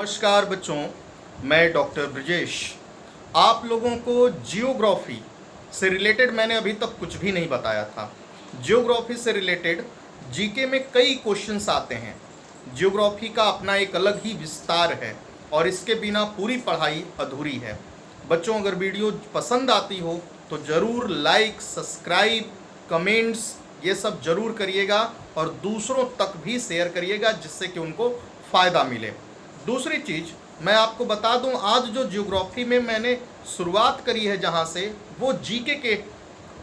नमस्कार बच्चों, मैं डॉक्टर ब्रजेश। आप लोगों को जियोग्राफी से रिलेटेड मैंने अभी तक कुछ भी नहीं बताया था। जियोग्राफी से रिलेटेड जीके में कई क्वेश्चंस आते हैं। जियोग्राफी का अपना एक अलग ही विस्तार है और इसके बिना पूरी पढ़ाई अधूरी है। बच्चों, अगर वीडियो पसंद आती हो तो ज़रूर लाइक, सब्सक्राइब, कमेंट्स ये सब ज़रूर करिएगा और दूसरों तक भी शेयर करिएगा जिससे कि उनको फ़ायदा मिले। दूसरी चीज़ मैं आपको बता दूं, आज जो ज्योग्राफी में मैंने शुरुआत करी है जहां से, वो जीके के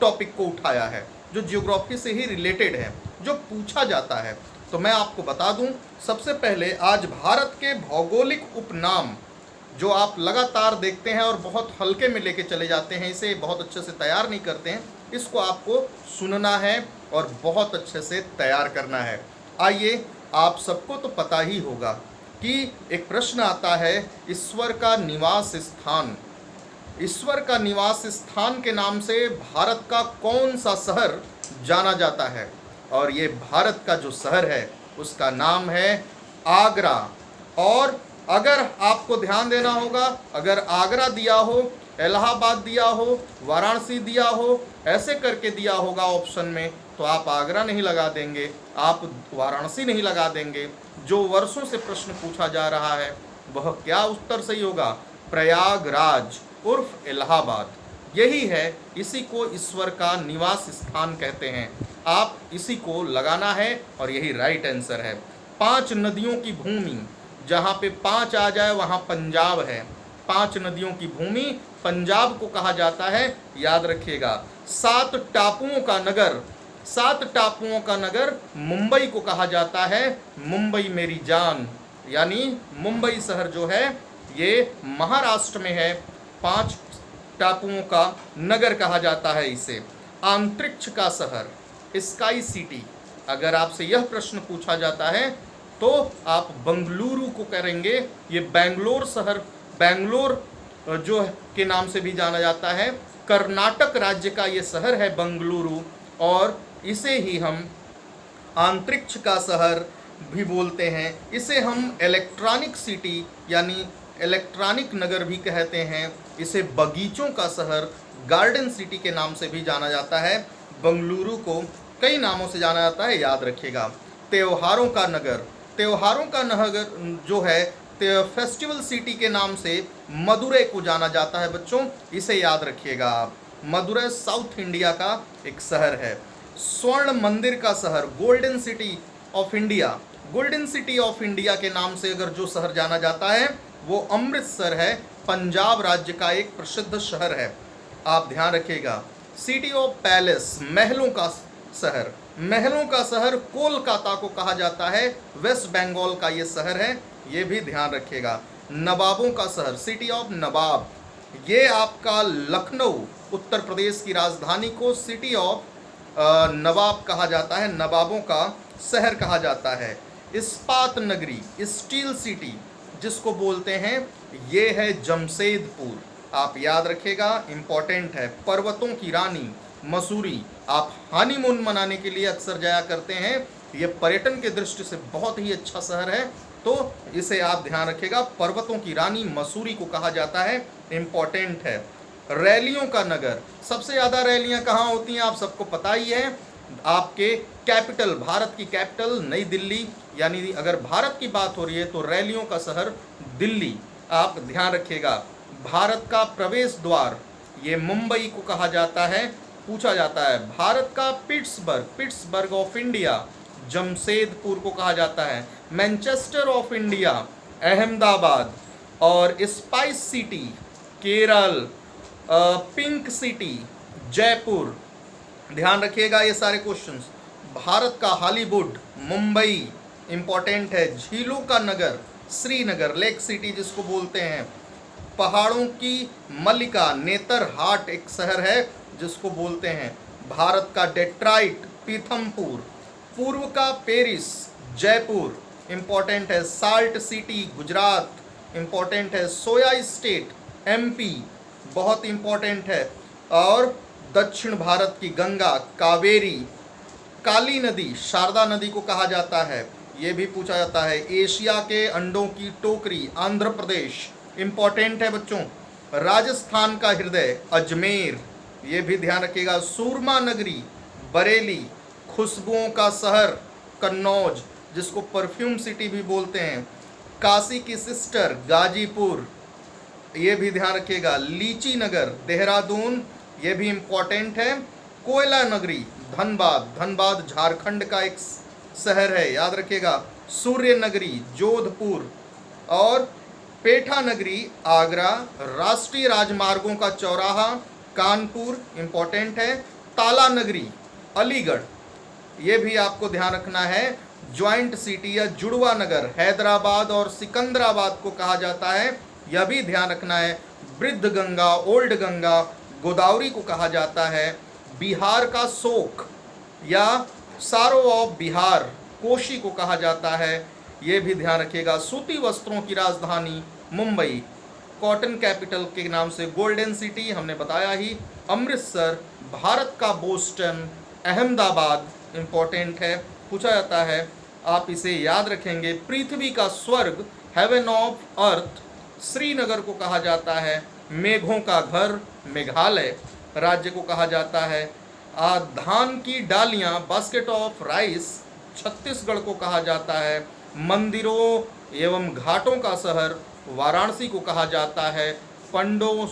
टॉपिक को उठाया है जो ज्योग्राफी से ही रिलेटेड है, जो पूछा जाता है। तो मैं आपको बता दूं, सबसे पहले आज भारत के भौगोलिक उपनाम जो आप लगातार देखते हैं और बहुत हल्के में लेके चले जाते हैं, इसे बहुत अच्छे से तैयार नहीं करते हैं, इसको आपको सुनना है और बहुत अच्छे से तैयार करना है। आइए, आप सबको तो पता ही होगा कि एक प्रश्न आता है, ईश्वर का निवास स्थान। ईश्वर का निवास स्थान के नाम से भारत का कौन सा शहर जाना जाता है? और ये भारत का जो शहर है उसका नाम है आगरा। और अगर आपको ध्यान देना होगा, अगर आगरा दिया हो, इलाहाबाद दिया हो, वाराणसी दिया हो, ऐसे करके दिया होगा ऑप्शन में, तो आप आगरा नहीं लगा देंगे, आप वाराणसी नहीं लगा देंगे। जो वर्षों से प्रश्न पूछा जा रहा है वह क्या उत्तर सही होगा? प्रयागराज उर्फ इलाहाबाद। यही है, इसी को ईश्वर का निवास स्थान कहते हैं। आप इसी को लगाना है और यही राइट आंसर है। 5 नदियों की भूमि, जहाँ पे 5 आ जाए वहाँ पंजाब है। 5 नदियों की भूमि पंजाब को कहा जाता है, याद रखिएगा। 7 टापुओं का नगर, 7 टापुओं का नगर मुंबई को कहा जाता है, मुंबई मेरी जान। यानी मुंबई शहर जो है ये महाराष्ट्र में है। 5 टापुओं का नगर कहा जाता है इसे। अंतरिक्ष का शहर, स्काई सिटी, अगर आपसे यह प्रश्न पूछा जाता है तो आप बंगलुरु को करेंगे। ये बेंगलोर शहर, बेंगलोर जो के नाम से भी जाना जाता है। कर्नाटक राज्य का ये शहर है बंगलुरु, और इसे ही हम अंतरिक्ष का शहर भी बोलते हैं। इसे हम इलेक्ट्रॉनिक सिटी यानी इलेक्ट्रॉनिक नगर भी कहते हैं। इसे बगीचों का शहर, गार्डन सिटी के नाम से भी जाना जाता है। बंगलुरु को कई नामों से जाना जाता है, याद रखिएगा। त्योहारों का नगर, त्योहारों का नगर जो है फेस्टिवल सिटी के नाम से मदुरै को जाना जाता है बच्चों, इसे याद रखिएगा आप। मदुरै साउथ इंडिया का एक शहर है। स्वर्ण मंदिर का शहर, golden city of India, golden city of India के नाम से अगर जो शहर जाना जाता है वो अमृतसर है, पंजाब राज्य का एक प्रसिद्ध शहर है, आप ध्यान रखिएगा। सिटी ऑफ पैलेस, महलों का शहर, महलों का शहर कोलकाता को कहा जाता है, वेस्ट बंगाल का ये शहर है, ये भी ध्यान रखिएगा। नवाबों का शहर, सिटी ऑफ नवाब, ये आपका लखनऊ उत्तर प्रदेश की राजधानी को सिटी ऑफ नवाब कहा जाता है, नवाबों का शहर कहा जाता है। इस्पात नगरी, स्टील सिटी जिसको बोलते हैं, ये है जमशेदपुर, आप याद रखिएगा, इम्पोर्टेंट है। पर्वतों की रानी मसूरी, आप हनीमून मनाने के लिए अक्सर जाया करते हैं, ये पर्यटन के दृष्टि से बहुत ही अच्छा शहर है, तो इसे आप ध्यान रखिएगा। पर्वतों की रानी मसूरी को कहा जाता है, इम्पोर्टेंट है। रैलियों का नगर, सबसे ज़्यादा रैलियां कहाँ होती हैं आप सबको पता ही है। आपके कैपिटल, भारत की कैपिटल नई दिल्ली, यानी अगर भारत की बात हो रही है तो रैलियों का शहर दिल्ली, आप ध्यान रखिएगा। भारत का प्रवेश द्वार, ये मुंबई को कहा जाता है, पूछा जाता है। भारत का Pittsburgh, Pittsburgh of India, Jamshedpur को कहा जाता है। Manchester of India, Ahmedabad. और spice city, Kerala. Pink city, Jaipur, ध्यान रखिएगा ये सारे क्वेश्चंस। भारत का हॉलीवुड, मुंबई, इम्पोर्टेंट है। झीलों का नगर, श्रीनगर, लेक सिटी जिसको बोलते हैं। पहाड़ों की मलिका, नेतरहाट एक शहर है जिसको बोलते हैं। भारत का डेट्रॉइट, पीथमपुर। पूर्व का पेरिस, जयपुर, इम्पोर्टेंट है। साल्ट सिटी, गुजरात, इम्पोर्टेंट है। सोया स्टेट, एमपी, बहुत इम्पोर्टेंट है। और दक्षिण भारत की गंगा, कावेरी। काली नदी, शारदा नदी को कहा जाता है, ये भी पूछा जाता है। एशिया के अंडों की टोकरी आंध्र प्रदेश, इंपॉर्टेंट है बच्चों। राजस्थान का हृदय अजमेर, ये भी ध्यान रखिएगा। सूरमा नगरी बरेली, खुशबुओं का शहर कन्नौज, जिसको परफ्यूम सिटी भी बोलते हैं। काशी की सिस्टर गाजीपुर, ये भी ध्यान रखिएगा। लीची नगर देहरादून, ये भी इम्पोर्टेंट है। कोयला नगरी धनबाद, धनबाद झारखंड का एक शहर है, याद रखिएगा। सूर्य नगरी जोधपुर और पेठा नगरी आगरा। राष्ट्रीय राजमार्गों का चौराहा कानपुर, इम्पोर्टेंट है। ताला नगरी अलीगढ़, ये भी आपको ध्यान रखना है। ज्वाइंट सिटी या जुड़वा नगर हैदराबाद और सिकंदराबाद को कहा जाता है, यह भी ध्यान रखना है। वृद्ध गंगा ओल्ड गंगा गोदावरी को कहा जाता है। बिहार का शोक या सारो ऑफ बिहार कोशी को कहा जाता है, ये भी ध्यान रखिएगा। सूती वस्त्रों की राजधानी मुंबई, कॉटन कैपिटल के नाम से गोल्डन सिटी हमने बताया ही। अमृतसर भारत का बोस्टन, अहमदाबाद इम्पोर्टेंट है, पूछा जाता है, आप इसे याद रखेंगे। पृथ्वी का स्वर्ग हेवन ऑफ अर्थ श्रीनगर को कहा जाता है। मेघों का घर मेघालय राज्य को कहा जाता है। धान की डालियां बास्केट ऑफ राइस छत्तीसगढ़ को कहा जाता है। मंदिरों एवं घाटों का शहर वाराणसी को कहा जाता है। पंडों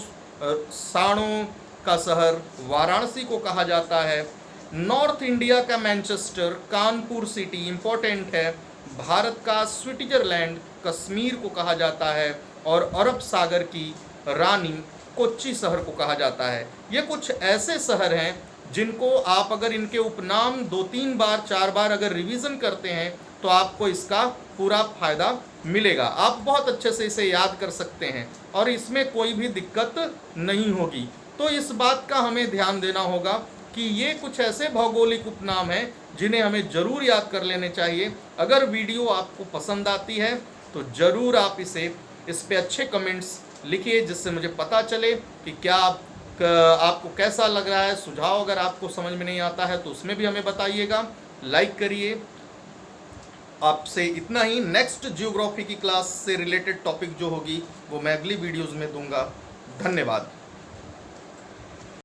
साणों का शहर वाराणसी को कहा जाता है। नॉर्थ इंडिया का मैनचेस्टर कानपुर सिटी इम्पोर्टेंट है। भारत का स्विट्जरलैंड कश्मीर को कहा जाता है और अरब सागर की रानी कोच्चि शहर को कहा जाता है। ये कुछ ऐसे शहर हैं जिनको आप अगर इनके उपनाम 2-3 बार 4 बार अगर रिवीजन करते हैं तो आपको इसका पूरा फायदा मिलेगा। आप बहुत अच्छे से इसे याद कर सकते हैं और इसमें कोई भी दिक्कत नहीं होगी। तो इस बात का हमें ध्यान देना होगा कि ये कुछ ऐसे भौगोलिक उपनाम हैं जिन्हें हमें ज़रूर याद कर लेने चाहिए। अगर वीडियो आपको पसंद आती है तो ज़रूर आप इस पे अच्छे कमेंट्स लिखिए, जिससे मुझे पता चले कि क्या आपको कैसा लग रहा है। सुझाव अगर आपको समझ में नहीं आता है तो उसमें भी हमें बताइएगा। लाइक करिए। आपसे इतना ही। नेक्स्ट जियोग्राफी की क्लास से रिलेटेड टॉपिक जो होगी वो मैं अगली वीडियोज़ में दूंगा। धन्यवाद।